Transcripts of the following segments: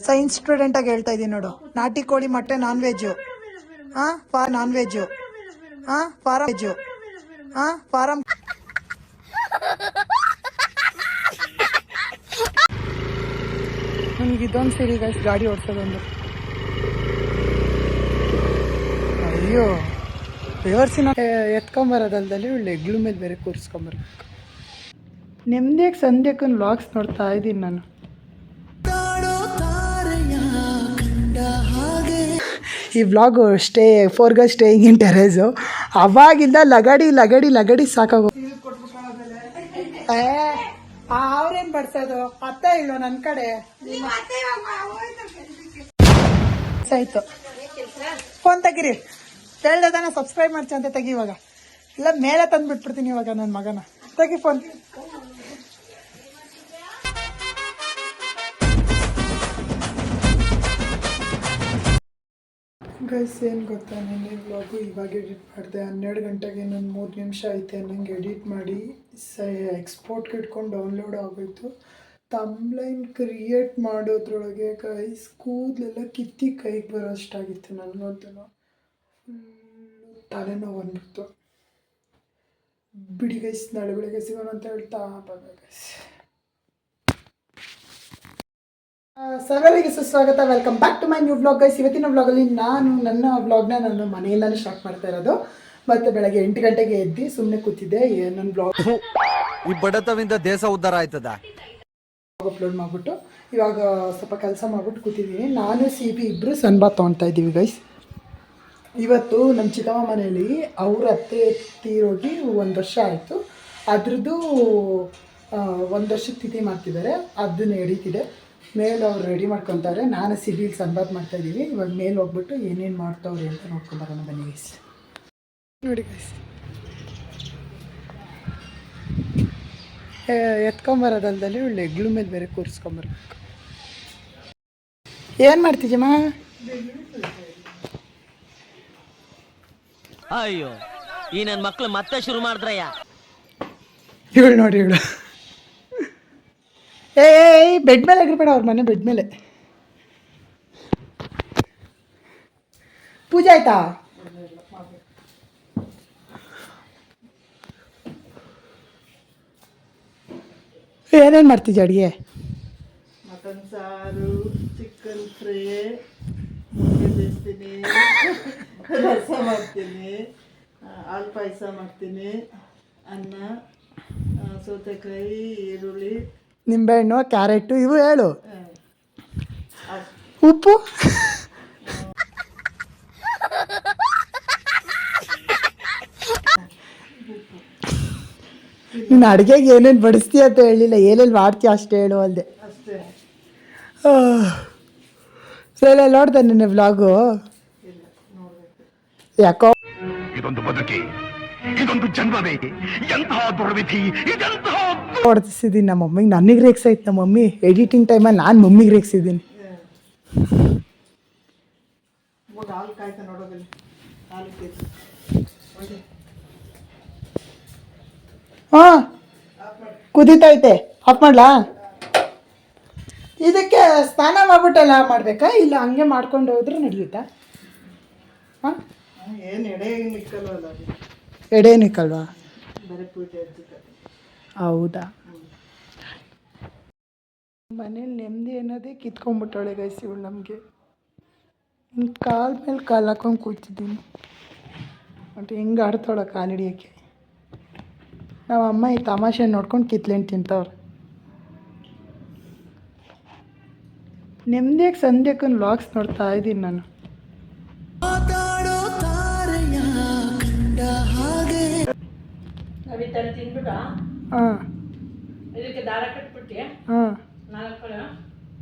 Science student ಆಗಿ ಹೇಳ್ತಾ ಇದೀನಿ ನೋಡು. ನಾಟಿ ಕೋಳಿ ಮೊಟ್ಟೆ non veg, non veg, farm veg, farm. ನನಗೆ ಇದೊಂದು ಸರಿ ಗಾಡಿ ಓಡಿಸೋದೊಂದು. ಅಯ್ಯೋ ರಿವರ್ಸಿನ ಎತ್ಕೊಂಬರೋದಲ್ದಲ್ಲಿ ಒಳ್ಳೆ ಎಗ್ಳು ಮೇಲೆ ಬೇರೆ ಕೂರಿಸ್ಕೊಂಬರ್ಬೇಕು. ನೆಮ್ಮದಿಯಾಗಿ ಸಂಧ್ಯಾಕನ್ ವ್ಲಾಗ್ಸ್ ನೋಡ್ತಾ ಇದ್ದೀನಿ ನಾನು. ಈ vlog four girls staying in terrace. ಅವಾಗಿಂದ ಲಗಡಿ ಸಾಕಾಗೋ. ಅವ್ರೇನು ಬಡ್ಸೋದು ಅತ್ತ ಇಲ್ಲೋ ನನ್ನ ಕಡೆ ಆಯ್ತು. ಫೋನ್ ತೆಗೀರಿ, ಹೇಳ್ದದಾನ ಸಬ್ಸ್ಕ್ರೈಬ್ ಮಾಡ್ಸಿ ಅಂತ ತೆಗಿ. ಇವಾಗ ಇಲ್ಲ ಮೇಲೆ ತಂದು ಬಿಟ್ಬಿಡ್ತೀನಿ ಇವಾಗ ನನ್ನ ಮಗನ. ತೆಗಿ ಫೋನ್. ಗೈಸ್ ಏನು ಗೊತ್ತಾ, ನೆನ್ನೆ ವ್ಲಾಗು ಇವಾಗ ಎಡಿಟ್ ಮಾಡಿದೆ. 12 ಗಂಟೆಗೆ ನಾನು 3 ನಿಮಿಷ ಐತೆ ನಂಗೆ ಎಡಿಟ್ ಮಾಡಿ ಎಕ್ಸ್ಪೋರ್ಟ್ಗೆ ಇಟ್ಕೊಂಡು ಡೌನ್ಲೋಡ್ ಆಗೋಯ್ತು. ತಮ್ಲೈನ್ ಕ್ರಿಯೇಟ್ ಮಾಡೋದ್ರೊಳಗೆ ಗೈಸ್ ಕೂದಲೆಲ್ಲ ಕಿತ್ತಿ ಕೈಗೆ ಬರೋಷ್ಟಾಗಿತ್ತು. ನನಗಂತೂ ಫುಲ್ಲು ತಲೆನೋವು ಬಂದ್ಬಿಡ್ತು. ಬಿಡಿ ಗೈಸ್, ನಾಳೆ ಬೆಳಗ್ಗೆ ಸಿಗೋಣ ಅಂತ ಹೇಳ್ತಾ ಗೈಸ್. ಸರ್ವರಿಗೆ ಸುಸ್ವಾಗತ, welcome back to my new vlog guys. ಇವತ್ತಿನ ವ್ಲಾಗಲ್ಲಿ ನನ್ನ ವ್ಲಾಗ್ನ ನಾನು ಮನೆಯಿಂದಲೇ ಸ್ಟಾರ್ಟ್ ಮಾಡ್ತಾ ಇರೋದು. ಮತ್ತು ಬೆಳಗ್ಗೆ 8 ಗಂಟೆಗೆ ಎದ್ದು ಸುಮ್ಮನೆ ಕೂತಿದ್ದೆ. ನನ್ನ ವ್ಲಾಗ್ ಈ ಬಡತವಿಂದ ದೇಶ ಉದ್ಧಾರ ಆಯ್ತದ ಅಪ್ಲೋಡ್ ಮಾಡಿಬಿಟ್ಟು ಇವಾಗ ಸ್ವಲ್ಪ ಕೆಲಸ ಮಾಡಿಬಿಟ್ಟು ಕೂತಿದ್ದೀನಿ. ನಾನು CB ಇಬ್ಬರು ಸನ್ಬಾತ್ ತೊಗೊಳ್ತಾ ಇದ್ದೀವಿ ಗೈಸ್. ಇವತ್ತು ನಮ್ಮ ಚಿಕ್ಕಮ್ಮ ಮನೆಯಲ್ಲಿ ಅವ್ರ ಅತ್ತೆ ತೀರೋಗಿ 1 ವರ್ಷ ಆಯಿತು. ಅದ್ರದ್ದು 1 ವರ್ಷಕ್ಕೆ ತಿಥಿ ಮಾಡ್ತಿದ್ದಾರೆ, ಅದನ್ನ ನಡೀತಿದೆ. ಮೇಲೆ ಅವ್ರು ರೆಡಿ ಮಾಡ್ಕೊತಾರೆ. ನಾನು CBಲಿ ಸನ್ಬಾತ್ ಮಾಡ್ತಾಯಿದ್ದೀವಿ. ಇವಾಗ ಮೇಲೆ ಹೋಗ್ಬಿಟ್ಟು ಏನೇನು ಮಾಡ್ತಾವ್ರಿ ಅಂತ ನೋಡ್ಕೊಂಬರೋಣ ಬನ್ನಿ ಗೈಸ್. ನೋಡಿ ಗೈಸ್, ಎತ್ಕೊಂಬರೋದಲ್ದಲ್ಲಿ ಒಳ್ಳೆ ಎಗ್ಳು ಮೇಲೆ ಬೇರೆ ಕೂರಿಸ್ಕೊಂಬರ್ಬೇಕು. ಏನು ಮಾಡ್ತಿದ್ದಮ್ಮ? ಅಯ್ಯೋ, ಈ ನನ್ನ ಮಕ್ಳು ಮತ್ತೆ ಶುರು ಮಾಡಿದ್ರಯ್ಯ. ಇವಳು ನೋಡಿ, ಇವಳು ಏಯ್ ಬೆಡ್ ಮೇಲೆ ಆಗಿರ್ಬೇಡ, ಅವ್ರ ಮನೆ ಬೆಡ್ ಮೇಲೆ. ಪೂಜೆ ಆಯ್ತಾ? ಏನೇನು ಮಾಡ್ತಿದ್ದೆ ಅಡುಗೆ? ಮಟನ್ ಸಾರು, ಚಿಕನ್ ಫ್ರೈ, ಮುದ್ದೆ ಬೇಯಿಸ್ತೀನಿ, ರಸ ಮಾಡ್ತೀನಿ, ಹಾಲು ಪಾಯಸ ಮಾಡ್ತೀನಿ, ಅನ್ನ, ಸೌತೆಕಾಯಿ, ಈರುಳ್ಳಿ, ನಿಂಬೆಹಣ್ಣು, ಕ್ಯಾರೆಟು, ಇವು ಹೇಳು. ಉಪ್ಪು ನೀನು ಅಡುಗೆಗೆ ಏನೇನು ಬಡಿಸ್ತೀಯ ಅಂತ ಹೇಳಿಲ್ಲ, ಏನೇನು ಮಾಡ್ತೀಯ ಅಷ್ಟೇ ಹೇಳು ಅಲ್ಲದೆ. ಅಷ್ಟೇ. ಸರಿ, ನೋಡ್ದೆ ನಿನ್ನೆ ವ್ಲಾಗು. ಯಾಕೋ ಇದೊಂದು ಬದುಕಿ, ಇದೊಂದು ಜನ್ಮವೇ, ಎಂತಹ ದುರ್ವಿಧಿ, ಇದೆಂತಹ ಹೊಡೆಸಿದ್ದೀನಿ ನಮ್ಮ ಮಮ್ಮಿಗೆ. ನನಗೆ ರೇಗ್ಸಾಯ್ತು ನಮ್ಮ ಮಮ್ಮಿ. ಎಡಿಟಿಂಗ್ ಟೈಮಲ್ಲಿ ನಾನು ಮಮ್ಮಿಗೆ ರೇಗ್ಸಿದ್ದೀನಿ. ಹಾಲು ಕಾಯ್ತಾ ನೋಡೋದಿಲ್ಲ, ಹಾಲು ಹಾಂ ಕುದೀತೈತೆ. ಆಫ್ ಮಾಡಲಾ? ಇದಕ್ಕೆ ಸ್ನಾನ ಮಾಡ್ಬಿಟ್ಟೆಲ್ಲ ಮಾಡಬೇಕಾ, ಇಲ್ಲ ಹಂಗೆ ಮಾಡ್ಕೊಂಡು ಹೋದ್ರೆ ನಡೆಯುತ್ತಾ? ಹಾಂ, ಏನು ಎಡೆ ನಿಕ್ಕಲ್ವಲ್ಲ, ಎಡೆ ನಿಕ್ಕಲ್ವಾ? ಬರೀ ಪೂಜೆ ಇರ್ತದೆ. ಹೌದಾ? ಮನೇಲಿ ನೆಮ್ಮದಿ ಅನ್ನೋದೇ ಕಿತ್ಕೊಂಡ್ಬಿಟ್ಟವಳೆ ಗೈಸ್ ಇವಳು ನಮಗೆ. ಕಾಲ ಮೇಲೆ ಕಾಲು ಹಾಕೊಂಡು ಕೂತಿದ್ದೀನಿ. ಬಟ್ ಹೆಂಗೆ ಆಡ್ತಾವಳ ಕಾಲು ಹಿಡಿಯೋಕ್ಕೆ. ನಾವು ಅಮ್ಮ ಈ ತಮಾಷೆ ನೋಡ್ಕೊಂಡು ಕಿತ್ಲೆಂಡು ತಿಂತವ್ರು. ನೆಮ್ಮದಿಯಾಗಿ ಸಂಧ್ಯಾಕನ್ ವ್ಲಾಗ್ಸ್ ನೋಡ್ತಾ ಇದ್ದೀನಿ ನಾನು. ಹಾಂ, ಇದಕ್ಕೆ ದಾರ ಕಟ್ಬಿಟ್ಟು ಹಾಂ, 4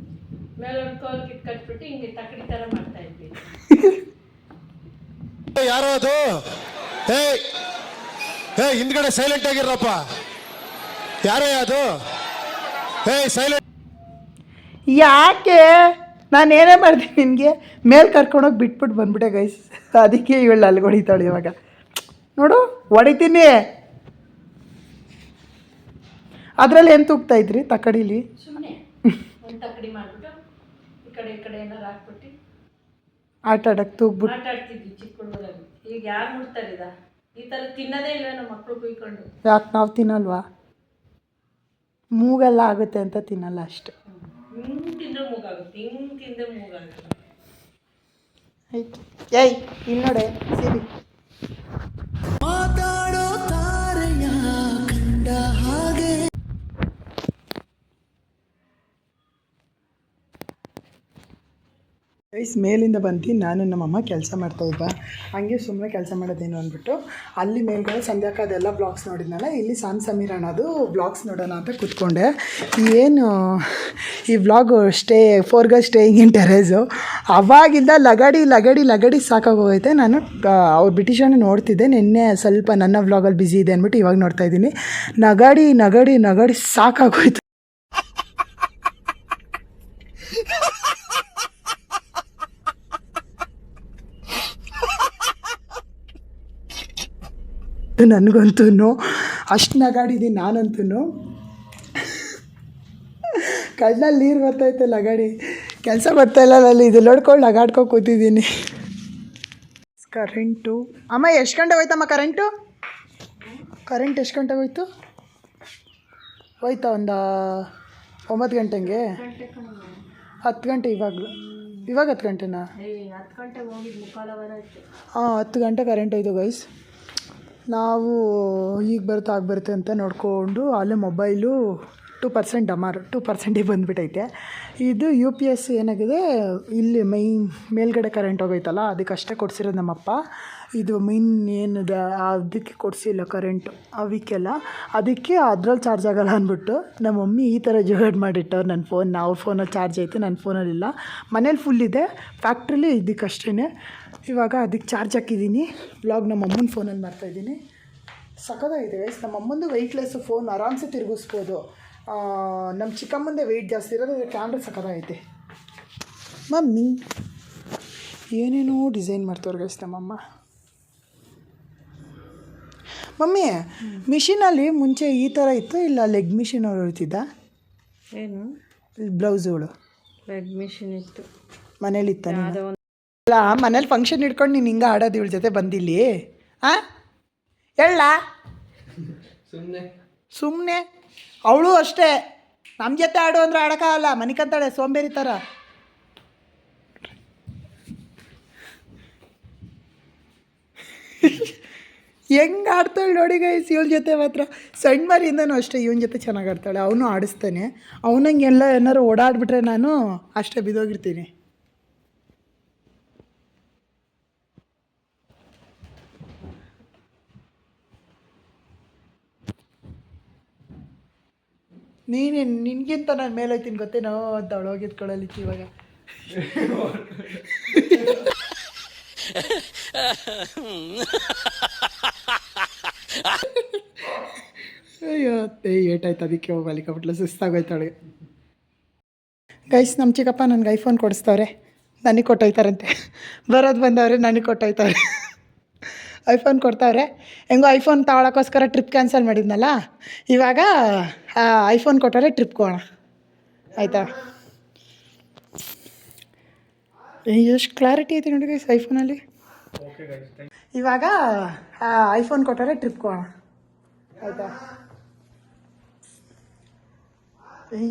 ಮೇಲೊಂದು ಕೋಲ್ ಕಟ್ಬಿಟ್ಟು ಹಿಂಗೆ ತಕ್ಕಡಿ ಥರ ಮಾಡ್ತಾ ಇದ್ವಿ. ಯಾರೋ ಅದು? ಹೇ ಹಿಂದ್ಗಡೆ ಸೈಲೆಂಟ್ ಆಗಿರಪ್ಪ. ಯಾರೇ ಅದು? ಸೈಲೆಂಟ್. ಯಾಕೆ ನಾನು ಏನೇ ಮಾಡ್ತೀನಿ ನಿನಗೆ? ಮೇಲೆ ಕರ್ಕೊಂಡೋಗಿ ಬಿಟ್ಬಿಟ್ಟು ಬಂದ್ಬಿಟ್ಟೆ ಗೈಸ್. ಅದಕ್ಕೆ ಇವಳು ಅಲ್ಲಿ ಹೊಡಿತಾಳೆ ಇವಾಗ. ನೋಡು ಹೊಡಿತೀನಿ. ಅದರಲ್ಲಿ ಏನು ತೂಗ್ತಾ ಇದ್ರಿ ತಕ್ಕಡಿಲಿ? ಸುಮ್ಮನೆ ಒಂದು ತಕ್ಕಡಿ ಮಾಡಿಬಿಟ್ಟು ಈ ಈ ಕಡೆ ಏನಾರು ಹಾಕ್ಬಿಟ್ಟು ಆಟ ಆಡಕ್ಕೆ ತೂಗ್ಬಿಟ್ಟು ಆಟ ಆಡ್ತಿದ್ವಿ ಚಿಕ್ಕ ಹುಡುಗರಾಗಿ. ಈಗ ಯಾರು ಮುಡ್ತಾರೆ ಈ ಥರ ತಿನ್ನೋದೇ ಇಲ್ಲ ನಮ್ಮ ಮಕ್ಕಳು ಕುಯ್ಕೊಂಡು. ಯಾಕೆ ನಾವು ತಿನ್ನಲ್ವಾ? ಮೂಗೆಲ್ಲ ಆಗುತ್ತೆ ಅಂತ ತಿನ್ನಲ್ಲ ಅಷ್ಟೆ. ಹಿಂಗೆ ತಿಂದರೆ ಮೂಗಾಗುತ್ತೆ, ಹಿಂಗೆ ತಿಂದರೆ ಮೂಗಾಗುತ್ತೆ. ಆಯ್ತು. ಏಯ್ ಇಲ್ಲಿ ನೋಡೆ ಸಿರಿ ಮಾತಾಡೋ ತಾರೆಯ ಕಂಡ ಹಾಗೆ. ಮೇಲಿಂದ ಬಂದು ನಾನು ನಮ್ಮಮ್ಮ ಕೆಲಸ ಮಾಡ್ತಾಯಿದ್ದೆ. ಹಂಗೆ ಸುಮ್ಮನೆ ಕೆಲಸ ಮಾಡೋದೇನು ಅಂದ್ಬಿಟ್ಟು ಅಲ್ಲಿ ಮೇಲ್ಗಡೆ ಸಂಧ್ಯಾಕ ಅದೆಲ್ಲ ಬ್ಲಾಗ್ಸ್ ನೋಡಿದ್ನಲ್ಲ, ಇಲ್ಲಿ ಸಾನ್ ಸಮೀರ್ ಅನ್ನೋದು ಬ್ಲಾಗ್ಸ್ ನೋಡೋಣ ಅಂತ ಕೂತ್ಕೊಂಡೆ. ಏನು ಈ vlog four girls staying in terrace ಅವಾಗಿಂದ ಲಗಡಿ ಸಾಕಾಗೋಗೈತೆ. ನಾನು ಅವ್ರು ಬ್ರಿಟಿಷನ್ನು ನೋಡ್ತಿದ್ದೆ, ನಿನ್ನೆ ಸ್ವಲ್ಪ ನನ್ನ ವ್ಲಾಗಲ್ಲಿ ಬ್ಯುಸಿ ಇದೆ ಅಂದ್ಬಿಟ್ಟು ಇವಾಗ ನೋಡ್ತಾಯಿದ್ದೀನಿ. ನಗಡಿ ಸಾಕಾಗೋಯ್ತು. ನನಗಂತೂ ಅಷ್ಟು ನಗಾಡಿದ್ದೀನಿ ನಾನಂತೂ. ಕಣ್ಣಲ್ಲಿ ನೀರು ಬರ್ತೈತೆ, ಲಗಾಡಿ ಕೆಲಸ ಬರ್ತಾಯಿಲ್ಲ ಅಲ್ಲಿ. ಇದು ನೋಡ್ಕೊಂಡು ನಗಾಡ್ಕೊಂಡು ಕೂತಿದ್ದೀನಿ. ಕರೆಂಟು ಅಮ್ಮ ಎಷ್ಟು ಗಂಟೆ ಹೋಯ್ತಮ್ಮ? ಕರೆಂಟ್ ಎಷ್ಟು ಗಂಟೆಗೆ ಹೋಯ್ತು? ಹೋಯ್ತಾ ಒಂದು 9 ಗಂಟೆಗೆ? 10 ಗಂಟೆ ಇವಾಗ 10 ಗಂಟೆನಾ? 10 ಗಂಟೆಗೆ ಹೋಗಿದ್ದು, ಮುಕ್ಕಾಲವರ ಆಯಿತು. 10 ಗಂಟೆ ಕರೆಂಟ್ ಹೋಯ್ತು ಗೈಸ್. ನಾವು ಈಗ ಬರುತ್ತೆ ಅಂತ ನೋಡಿಕೊಂಡು ಅಲ್ಲೇ ಮೊಬೈಲು 2% ಡಮಾರ್ 2% ಬಂದುಬಿಟ್ಟೈತೆ. ಇದು UPS ಏನಾಗಿದೆ, ಇಲ್ಲಿ ಮೇಲ್ಗಡೆ ಕರೆಂಟ್ ಹೋಗೈತಲ್ಲ ಅದಕ್ಕಷ್ಟೇ ಕೊಡಿಸಿರೋದು ನಮ್ಮಪ್ಪ. ಇದು ಏನಿದೆ ಅದಕ್ಕೆ ಕೊಡಿಸಿಲ್ಲ ಕರೆಂಟು ಅವಕ್ಕೆಲ್ಲ. ಅದಕ್ಕೆ ಅದ್ರಲ್ಲಿ ಚಾರ್ಜ್ ಆಗೋಲ್ಲ ಅಂದ್ಬಿಟ್ಟು ನಮ್ಮ ಮಮ್ಮಿ ಈ ಥರ ಜುಗಾಡ್ ಮಾಡಿಟ್ಟವ್ರು ನನ್ನ ಫೋನ್. ಅವ್ರ ಫೋನಲ್ಲಿ ಚಾರ್ಜ್ ಐತೆ, ನನ್ನ ಫೋನಲ್ಲಿಲ್ಲ. ಮನೇಲಿ ಫುಲ್ ಇದೆ, ಫ್ಯಾಕ್ಟ್ರಿಲಿ ಇದಕ್ಕಷ್ಟೇ. ಇವಾಗ ಅದಕ್ಕೆ ಚಾರ್ಜ್ ಹಾಕಿದ್ದೀನಿ. ವ್ಲಾಗ್ ನಮ್ಮ ಅಮ್ಮನ ಫೋನಲ್ಲಿ ಮಾಡ್ತಾಯಿದ್ದೀನಿ. ಸಖತ್ತಾಗಿದೆ ಗೈಸ್. ನಮ್ಮ ಅಮ್ಮಂದು ವೆಯ್ಟ್ಲೆಸ್ಸು ಫೋನ್, ಆರಾಮ್ಸೆ ತಿರುಗಿಸ್ಬೋದು. ನಮ್ಮ ಚಿಕ್ಕಮ್ಮಂದೇ ವೆಯ್ಟ್ ಜಾಸ್ತಿ ಇರೋದು. ಕ್ಯಾಮ್ರಾ ಸಖತ್ತಾಗೈತೆ. ಮಮ್ಮಿ ಏನೇನೋ ಡಿಸೈನ್ ಮಾಡ್ತವ್ರು ಗೈಸ್ ನಮ್ಮಮ್ಮ. ಮಮ್ಮಿ ಮಿಷಿನಲ್ಲಿ ಮುಂಚೆ ಈ ಥರ ಇತ್ತು, ಇಲ್ಲ ಲೆಗ್ ಮಿಷಿನ್ ಅವ್ರು ಇರ್ತಿದ್ದ? ಏನು ಬ್ಲೌಸುಗಳು ಲೆಗ್ ಮಿಷಿನ್ ಇತ್ತು ಮನೇಲಿ ಇತ್ತ? ಅಲ್ಲ ಮನೇಲಿ ಫಂಕ್ಷನ್ ಇಟ್ಕೊಂಡು ನೀನು ಹಿಂಗೆ ಆಡೋದು ಇವಳ ಜೊತೆ ಬಂದಿಲ್ಲಿ? ಹೇಳ ಸುಮ್ಮನೆ ಅವಳು ಅಷ್ಟೇ ನಮ್ಮ ಜೊತೆ ಆಡು ಅಂದರೆ ಆಡೋಕ್ಕಾಗಲ್ಲ, ಮನಿಕಂತಾಳೆ ಸೋಂಬೇರಿ ಥರ. ಹೆಂಗೆ ಆಡ್ತಾಳೆ ನೋಡಿ ಗೈಸ್ ಇವಳ ಜೊತೆ ಮಾತ್ರ. ಸಣ್ಣ ಮರಿಯಿಂದನೂ ಅಷ್ಟೇ ಇವನ ಜೊತೆ ಚೆನ್ನಾಗಿ ಆಡ್ತಾಳೆ. ಅವನು ಆಡಿಸ್ತಾನೆ. ಅವನಂಗೆಲ್ಲ ಏನಾರು ಓಡಾಡ್ಬಿಟ್ರೆ ನಾನು ಅಷ್ಟೇ ಬಿದ್ದೋಗಿರ್ತೀನಿ. ನಿನಗಿಂತ ನಾನು ಮೇಲೆ ಹೋಗ್ತೀನಿ ಗೊತ್ತೇನೋ ಅಂತ ಅವಳೋಗಿದ್ಕೊಳ್ಳಲಿಕ್ಕೆ ಇವಾಗ. ಅಯ್ಯೋ ಏಟಾಯ್ತು, ಅದಕ್ಕೆ ಹೋಗಲಿಕ್ಕೆ ಬಿಟ್ಲ ಸುಸ್ತಾಗೋಯ್ತಾಳೆ. ಗೈಸ್ ನಮ್ಮ ಚಿಕ್ಕಪ್ಪ ನನಗೆ ಐಫೋನ್ ಕೊಡಿಸ್ತವ್ರೆ, ನನಗೆ ಕೊಟ್ಟೋಯ್ತಾರಂತೆ. ಬರೋದು ಬಂದವ್ರೆ, ನನಗೆ ಕೊಟ್ಟೋಯ್ತಾರೆ. ಐಫೋನ್ ಕೊಡ್ತಾವ್ರೆ. ಹೆಂಗೋ ಐಫೋನ್ ತಗೊಳಕ್ಕೋಸ್ಕರ ಟ್ರಿಪ್ ಕ್ಯಾನ್ಸಲ್ ಮಾಡಿದ್ನಲ್ಲ, ಇವಾಗ ಐಫೋನ್ ಕೊಟ್ಟವ್ರೆ, ಟ್ರಿಪ್ಗೆ ಹೋಗೋಣ ಆಯಿತಾ. ಎಷ್ಟು ಕ್ಲಾರಿಟಿ ಐತೆ ನೋಡಿ ಗೈಸ್ ಐಫೋನಲ್ಲಿ. ಇವಾಗ ಐಫೋನ್ ಕೊಟ್ಟವ್ರೆ, ಟ್ರಿಪ್ಗೆ ಹೋಗೋಣ ಆಯಿತಾ.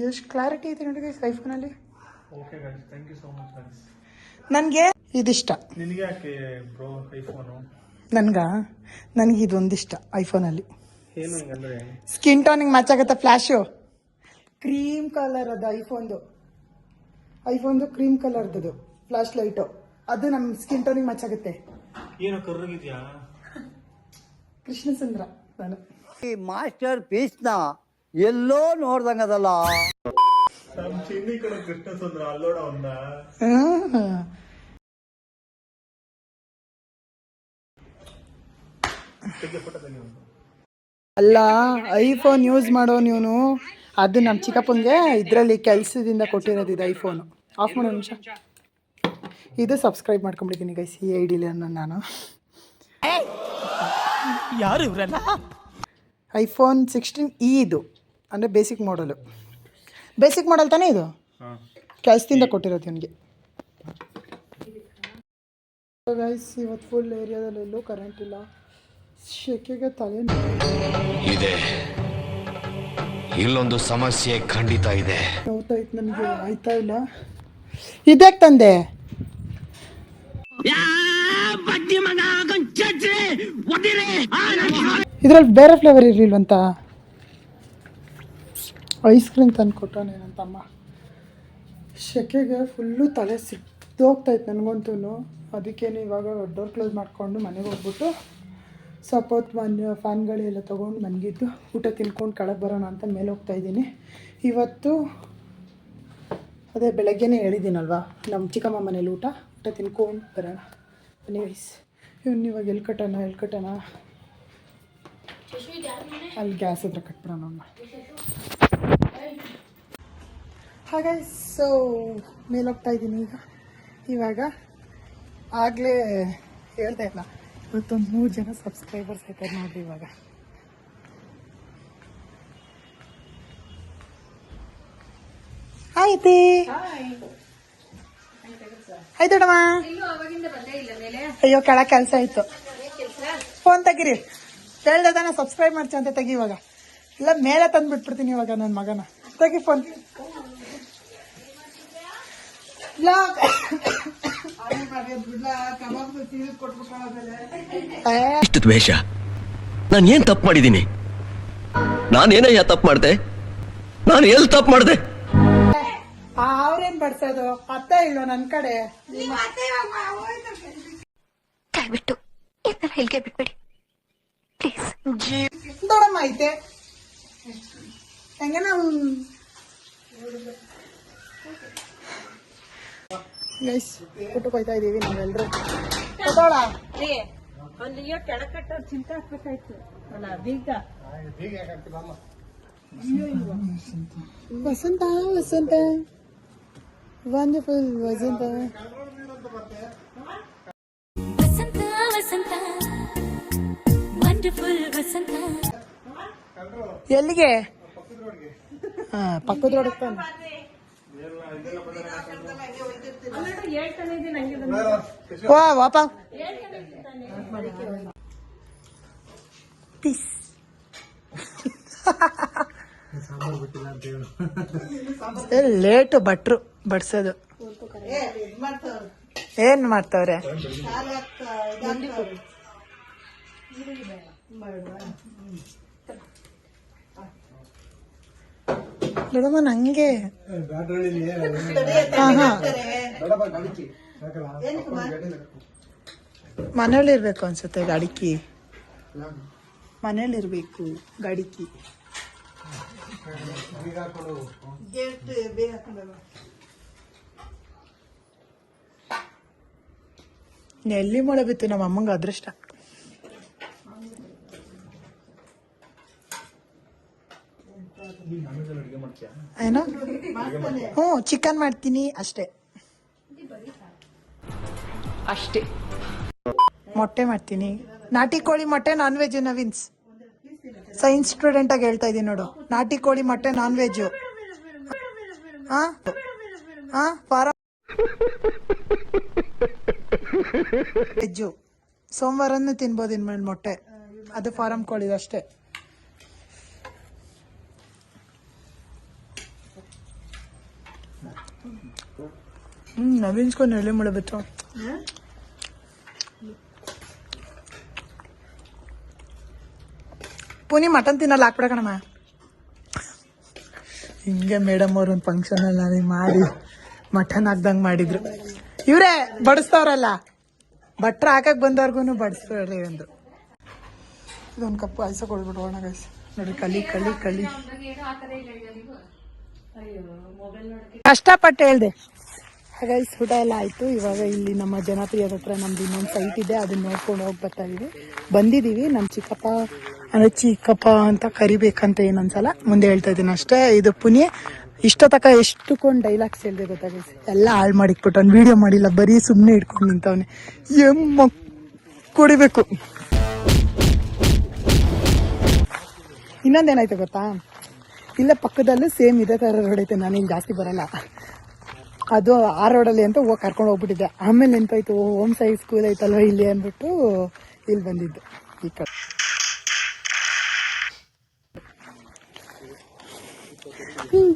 ಎಷ್ಟು ಕ್ಲಾರಿಟಿ ಐತೆ ನೋಡಿ ಗೈಸ್ ಐಫೋನಲ್ಲಿ. ನನಗೆ ಇದಿಷ್ಟ. ನನಗೆ ಇದೊಂದಿಷ್ಟ ಐಫೋನಲ್ಲಿ. ಸ್ಕಿನ್ ಟೋನಿಗೆ ಮ್ಯಾಚ್ ಆಗುತ್ತೆ. ಫ್ಲ್ಯಾಶು ಕ್ರೀಮ್ ಕಲರ್ ಅದು ಐಫೋನ್ದು ಕ್ರೀಮ್ ಕಲರ್ದು ಫ್ಲ್ಯಾಶ್ ಲೈಟು, ಅದು ನಮ್ಮ ಸ್ಕಿನ್ ಟೋನಿಗೆ ಮ್ಯಾಚ್ ಆಗುತ್ತೆ. ಕೃಷ್ಣಚಂದ್ರ ನಾನು ಈ ಮಾಸ್ಟರ್ ಪೀಸ್ನ ಎಲ್ಲೋ ನೋಡ್ದಂಗದಲ್ಲ. ಅಲ್ಲ ಐಫೋನ್ ಯೂಸ್ ಮಾಡೋ ನೀವು, ಅದು ನಮ್ಮ ಚಿಕ್ಕಪ್ಪಂಗೆ ಇದರಲ್ಲಿ ಕೆಲಸದಿಂದ ಕೊಟ್ಟಿರೋದು ಇದು ಐಫೋನು. ಆಫ್ ಮಾಡೋ ನಿಮಿಷ. ಇದು ಸಬ್ಸ್ಕ್ರೈಬ್ ಮಾಡ್ಕೊಂಬಿಟ್ಟಿದ್ದೀನಿ ಗೈಸ್ ಈ ಐಡಿಲಿ ನಾನು. ಯಾರು ಇವರಲ್ಲ? ಐಫೋನ್ 16E ಇದು ಅಂದರೆ ಬೇಸಿಕ್ ಮಾಡಲ್ ತಾನೇ ಇದು, ಕೆಲಸದಿಂದ ಕೊಟ್ಟಿರೋದು ಇವನಿಗೆ. ಗೈಸ್ ಇವತ್ತು ಫುಲ್ ಏರಿಯಾದಲ್ಲಿ ಎಲ್ಲೂ ಕರೆಂಟ್ ಇಲ್ಲ, ಶೆಕೆಗೆ ತಲೆ ಇದೆ. ಇಲ್ಲೊಂದು ಸಮಸ್ಯೆ ಖಂಡಿತ ಇದೆ. ನೋವ್ತಾ ಇತ್ತು ನನಗೆ, ಆಯ್ತಾ ಇಲ್ಲ. ಇದ್ಯಾಕೆ ತಂದೆ? ಇದ್ರಲ್ಲಿ ಬೇರೆ ಫ್ಲೇವರ್ ಇರಲಿಲ್ವಂತ. ಐಸ್ ಕ್ರೀಮ್ ತಂದು ಕೊಟ್ಟವನೇ ನನ್ನ ತಮ್ಮ. ಶೆಕೆಗೆ ಫುಲ್ಲು ತಲೆ ಸಿಕ್ತೋಗ್ತಾಯಿತ್ತು ನನಗಂತೂ. ಅದಕ್ಕೇನು ಇವಾಗ ಡೋರ್ ಕ್ಲೋಸ್ ಮಾಡಿಕೊಂಡು ಮನೆಗೆ ಹೋಗ್ಬಿಟ್ಟು ಸ್ವಲ್ಪ ಹೊತ್ತು ಫ್ಯಾನ್ಗಳೆಲ್ಲ ತೊಗೊಂಡು ಮನಗಿದ್ದು ಊಟ ತಿನ್ಕೊಂಡು ಕೆಳಗೆ ಬರೋಣ ಅಂತ ಮೇಲೆ ಹೋಗ್ತಾಯಿದ್ದೀನಿ. ಇವತ್ತು ಅದೇ ಬೆಳಗ್ಗೆನೇ ಹೇಳಿದ್ದೀನಲ್ವ, ನಮ್ಮ ಚಿಕ್ಕಮ್ಮ ಮನೇಲಿ ಊಟ ತಿನ್ಕೊಂಡು ಬರೋಣ. ವೈಸ್ ಇವ್ನು ಇವಾಗ ಎಲ್ಲಿ ಕಟ್ಟೋಣ ಅಲ್ಲಿ ಗ್ಯಾಸ್ ಹತ್ರ ಕಟ್ಬಿಡೋಣ ಅಮ್ಮ. ಹಾಗೆ ಸೊ ಮೇಲೆ ಹೋಗ್ತಾ ಇದ್ದೀನಿ ಇವಾಗ ಆಗಲೇ ಹೇಳ್ತಾ ಇಲ್ಲ, ಇವತ್ತೊಂದು 3 ಜನ ಸಬ್ಸ್ಕ್ರೈಬರ್ಸ್ ಆಯ್ತಾರೆ ನೋಡಿರಿ ಇವಾಗ. ಆಯ್ತಿ ಆಯ್ತೋಡಮ್ಮ. ಅಯ್ಯೋ ಕೆಳಗೆ ಕೆಲಸ ಆಯ್ತು. ಫೋನ್ ತೆಗೀರಿ, ಹೇಳ್ದೆ ತಾನೆ ಸಬ್ಸ್ಕ್ರೈಬ್ ಮಾಡ್ಸಿ ಅಂತ. ತೆಗಿ ಇವಾಗ, ಇಲ್ಲ ಮೇಲೆ ತಂದು ಬಿಟ್ಬಿಡ್ತೀನಿ ಇವಾಗ ನನ್ನ ಮಗನ. ತೆಗಿ ಫೋನ್. ಇಷ್ಟು ದ್ವೇಷ, ನಾನು ಏನ್ ತಪ್ಪು ಮಾಡಿದ್ದೀನಿ? ನಾನೇನಯ್ಯ ತಪ್ಪು ಮಾಡ್ದೆ? ನಾನು ಎಲ್ಲಿ ತಪ್ಪು ಮಾಡ್ದೆ? ಅವ್ರೇನ್ ಬಡ್ಸೋದು, ಅತ್ತೆ ಇಲ್ಲೋ ನನ್ ಕಡೆ. ದಯವಿಟ್ಟು ಇದನ್ನ ಇಲ್ಲಿಗೆ ಬಿಟ್ಬಿಡಿ ಪ್ಲೀಸ್. ದೊಡ್ಡಮ್ಮ ಐತೆ ಹೆಂಗ ನಾವು ಗೈಸ್ ಊಟಕ್ಕೆ ಹೋಯ್ತಾ ಇದೀವಿ ನಾವೆಲ್ಲರೂ. ಅಲ್ಲಿಯೋ ಕೆಳಕಟ್ಟೋರು ಚಿಂತೆ ಹಾಕ್ಬೇಕಾಯ್ತು ಅಲ್ಲ ಬೀಗ. ವಸಂತ ವಸಂತ ವಂಡರ್ಫುಲ್ ವಸಂತ. ವಸಂತ ವಸಂತ ವಂಡರ್ಫುಲ್ ವಸಂತ. ಎಲ್ಲಿಗೆ? ಪಕ್ಕದ ರೋಡ್ ತಾನೆ. ಹೇಳ್ತಾನೆ ಇದ್ದೀನಿ ಹಂಗೆ ವಾ ವಾಪ ಪೀಸ್. ಲೇಟು ಭಟ್ರು ಬಡ್ಸೋದು. ಏನ್ ಮಾಡ್ತಾವ್ರೆ? ನೋಡಮ್ಮ ನಂಗೆ ಮನೇಲಿರ್ಬೇಕು ಅನ್ಸುತ್ತೆ ಗಾಡಿಕಿ. ಮನೇಲಿರ್ಬೇಕು ಗಾಡಿಕಿ. ಎಲ್ಲಿ ಮಳೆ ಬಿತ್ತು ನಮ್ಮ ಅಮ್ಮಂಗೆ ಅದೃಷ್ಟ. ಏನೋ ಹ್ಞೂ ಚಿಕನ್ ಮಾಡ್ತೀನಿ ಅಷ್ಟೇ. ಮೊಟ್ಟೆ ಮಾಡ್ತೀನಿ, ನಾಟಿ ಕೋಳಿ ಮೊಟ್ಟೆ, non veg. Naveen's science student ಆಗಿ ಹೇಳ್ತಾ ಇದೀನಿ ನೋಡು. ನಾಟಿ ಕೋಳಿ ಮೊಟ್ಟೆ ನಾನ್ ವೆಜ್. Farm veg. ಸೋಮವಾರನೂ ತಿನ್ಬೋದು ಇನ್ಮೇಲೆ ಮೊಟ್ಟೆ. ಅದು ಫಾರಂ ಕೋಳಿ ಅಷ್ಟೇ. ನವೀನ್ಸ್ಕೊಂಡು ಎಲ್ಲಿ ಮಳೆ ಬಿತ್ತು. ಪುನಿ ಮಟನ್ ತಿನ್ನಲ್ಲ ಹಾಕ್ಬಿಡ ಕಣಮ್ಮ. ಹಿಂಗೆ ಮೇಡಮ್ ಅವ್ರ ಒಂದು ಫಂಕ್ಷನ್ ಅಲ್ಲಿ ಮಾಡಿ ಮಟನ್ ಹಾಕ್ದಂಗೆ ಮಾಡಿದ್ರು. ಇವರೇ ಬಡಿಸ್ತವ್ರಲ್ಲ, ಭಟ್ರ ಹಾಕಕ್ ಬಂದವ್ರಿಗೂ ಬಡಿಸ್ಬೇಡ್ರಿ ಅಂದ್ರು. ಇದೊಂದು ಕಪ್ಪು ಐಸ ಕೊಡ್ಬಿಟ್ಟು ಹೋಗೋಣ ಗೈಸ್. ನೋಡಿ ಕಲಿ ಕಲಿ ಕಲಿ ಕಷ್ಟಪಟ್ಟು ಹೇಳ್ದೆ. ಗೈಸ್ ಊಟ ಎಲ್ಲ ಆಯ್ತು. ಇವಾಗ ಇಲ್ಲಿ ನಮ್ಮ ಜನಪ್ರಿಯದ ಹತ್ರ ನಮ್ದು ಇನ್ನೊಂದು ಸೈಟ್ ಇದೆ, ಅದನ್ನ ನೋಡ್ಕೊಂಡು ಹೋಗಿ ಬರ್ತಾ ಇದೀವಿ. ಬಂದಿದೀವಿ. ನಮ್ಮ ಚಿಕ್ಕಪ್ಪ ಅಂದ್ರೆ ಚಿಕ್ಕಪ್ಪ ಅಂತ ಕರಿಬೇಕಂತ ಏನೊಂದ್ಸಲ ಮುಂದೆ ಹೇಳ್ತಾ ಇದ್ದೀನಿ ಅಷ್ಟೇ. ಇದು ಪುನಿ ಇಷ್ಟ ತಕ ಎಷ್ಟುಕೊಂಡು ಡೈಲಾಗ್ಸ್ ಹೇಳ್ದೆ ಗೊತ್ತಾಗೈತೆ. ಎಲ್ಲ ಹಾಳು ಮಾಡಿಕ್ಬಿಟ್ಟು ಅವ್ನು ವಿಡಿಯೋ ಮಾಡಿಲ್ಲ, ಬರೀ ಸುಮ್ಮನೆ ಇಟ್ಕೊಂಡು ನಿಂತವನೆ. ಕುಡಿಬೇಕು. ಇನ್ನೊಂದೇನಾಯ್ತು ಗೊತ್ತಾ, ಇಲ್ಲೇ ಪಕ್ಕದಲ್ಲೂ ಸೇಮ್ ಇದೇ ಥರ ರೋಡ್ ಐತೆ. ನಾನೇನು ಜಾಸ್ತಿ ಬರಲ್ಲ. ಅದು ಆ ರೋಡಲ್ಲಿ ಅಂತ ಹೋಗಿ ಕರ್ಕೊಂಡು ಹೋಗ್ಬಿಟ್ಟಿದ್ದೆ. ಆಮೇಲೆ ನೆನಪಾಯ್ತು, ಹೋಮ್ ಸೈನ್ಸ್ ಸ್ಕೂಲ್ ಐತಲ್ವ ಇಲ್ಲಿ ಅಂದ್ಬಿಟ್ಟು ಇಲ್ಲಿ ಬಂದಿದ್ದು ಈ ಕಡೆ.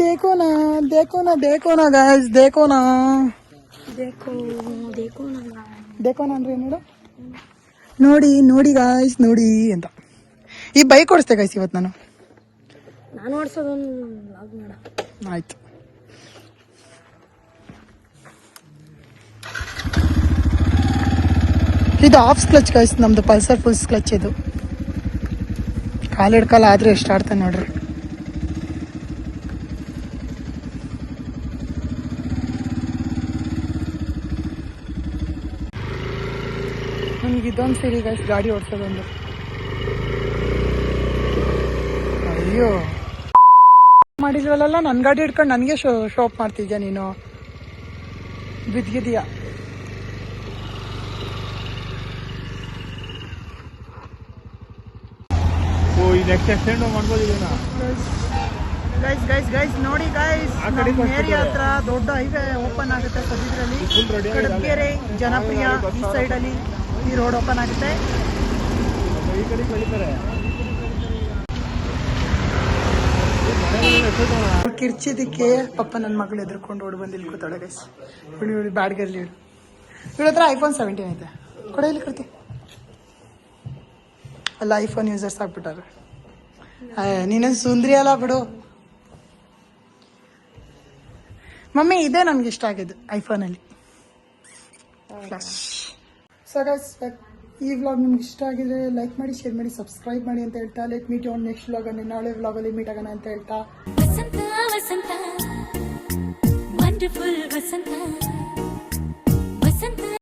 ದೇಕೋನಾ ದೇಕೋನಾ ದೇಕೋನಾ ಗಾಯ್ಸ್, ದೇಕೋನಾ ದೇಕೋನಾ ಅಂದ್ರೆ ನೋಡು, ನೋಡಿ ನೋಡಿ ಗಾಯ್ಸ್ ನೋಡಿ ಅಂತ. ಈ ಬೈಕ್ ಓಡಿಸ್ತೆ ಗಾಯ್ಸ್ ಇವತ್ತು ನಾನು ಓಡಿಸೋದು. ಆಯ್ತು. ಇದು ಆಫ್ ಕ್ಲಚ್ ಗಾಯ್ಸ್, ನಮ್ದು ಪಲ್ಸರ್ ಫುಲ್ಸ್ ಕ್ಲಚ್ ಇದು. ಕಾಲಿಡ್ಕಾಲ ಆದ್ರೆ ಎಷ್ಟು ಆಡ್ತಾನೆ ನೋಡ್ರಿ. ನನಗೆ ಇದೊಂದು ಸರಿ ಗಾಯ್ಸ್ ಗಾಡಿ ಓಡಿಸೋದೊಂದು. ಅಯ್ಯೋ ಮಾಡಿದ್ವಲ್ಲ, ನನ್ನ ಗಾಡಿ ಹಿಡ್ಕೊಂಡು ನನಗೆ ಶೋಪ್ ಮಾಡ್ತಿದ್ಯಾ ನೀನು, ಬಿದ್ದಿದ್ಯಾ. ಗೈಸ್ ನೋಡಿ ಗೈಸ್, ನಮ್ಮ ಏರಿಯಾ ಹತ್ರ ದೊಡ್ಡ ಹೈವೇ ಓಪನ್ ಆಗುತ್ತೆ ಸದ್ಯದಲ್ಲಿ. ಕಡಬಗೆರೆ ಜನಪ್ರಿಯ ಈ ಸೈಡಲ್ಲಿ ಈ ರೋಡ್ ಓಪನ್ ಆಗುತ್ತೆ. ಕಿರ್ಚಿದಕ್ಕೆ ಪಪ್ಪ ನನ್ನ ಮಗಳು ಎದ್ರುಕೊಂಡು ಓಡಿ ಬಂದು ಇಲ್ಲಿ ಕೂತಾಳೆ ಗೈಸ್. ಇವಳು ಬ್ಯಾಡ್ಗರ್ಲಿ ಇವಳ ಹತ್ರ iPhone 17 ಐತೆ. ಕೊಡ ಇಲ್ಲಿ ಕೊಡ್ತಿ. ಅಲ್ಲ ಐಫೋನ್ ಯೂಸರ್ಸ್ ಆಗ್ಬಿಟ್ಟಾರೆ. ನೀನೇನು ಸುಂದ್ರಿ ಅಲ್ಲ ಬಿಡು ಮಮ್ಮಿ. ಇದೇ ನನಗೆ ಇಷ್ಟ ಆಗಿದ್ದು ಐಫೋನಲ್ಲಿ ಫ್ಲಾಶ್. ಸೊ ಗೈಸ್, ಈ ವ್ಲಾಗ್ ನಿಮ್ಗೆ ಇಷ್ಟ ಆಗಿದ್ರೆ ಲೈಕ್ ಮಾಡಿ, ಶೇರ್ ಮಾಡಿ, ಸಬ್ಸ್ಕ್ರೈಬ್ ಮಾಡಿ ಅಂತ ಹೇಳ್ತಾ, ಲೆಟ್ ಮೀಟ್ ಆನ್ ನೆಕ್ಸ್ಟ್ ವ್ಲಾಗಲ್ಲಿ, ನಾಳೆ ವ್ಲಾಗಲ್ಲಿ ಮೀಟ್ ಆಗೋಣ ಅಂತ ಹೇಳ್ತಾ. ವಸಂತ ವಸಂತ ವಂಡರ್ಫುಲ್ ವಸಂತ